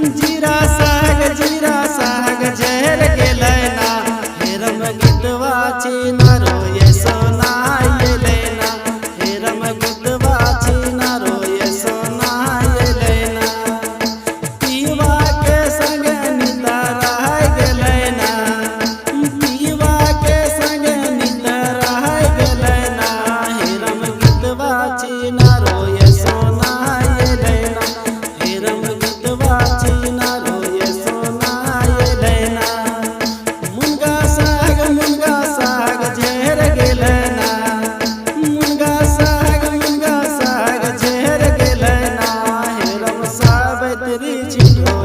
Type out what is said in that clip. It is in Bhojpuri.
जीरा साग झर गेलै ना हेरम गीतवा चिनारो ये सोना ये लेना हेरम गीतवा चिनारो ये सोना ये लेना पीवा के संग नीता रह गेलै ना पीवा के संग नीता रह गेलै ना हेरम गीतवा चिनारो ये सोना ये लेना हेरम गीतवा चिनारो ये सोना ये लेना मुनगा साग झर गेलै ना मुनगा साग झर गेलै ना हेरम सावित्री छियो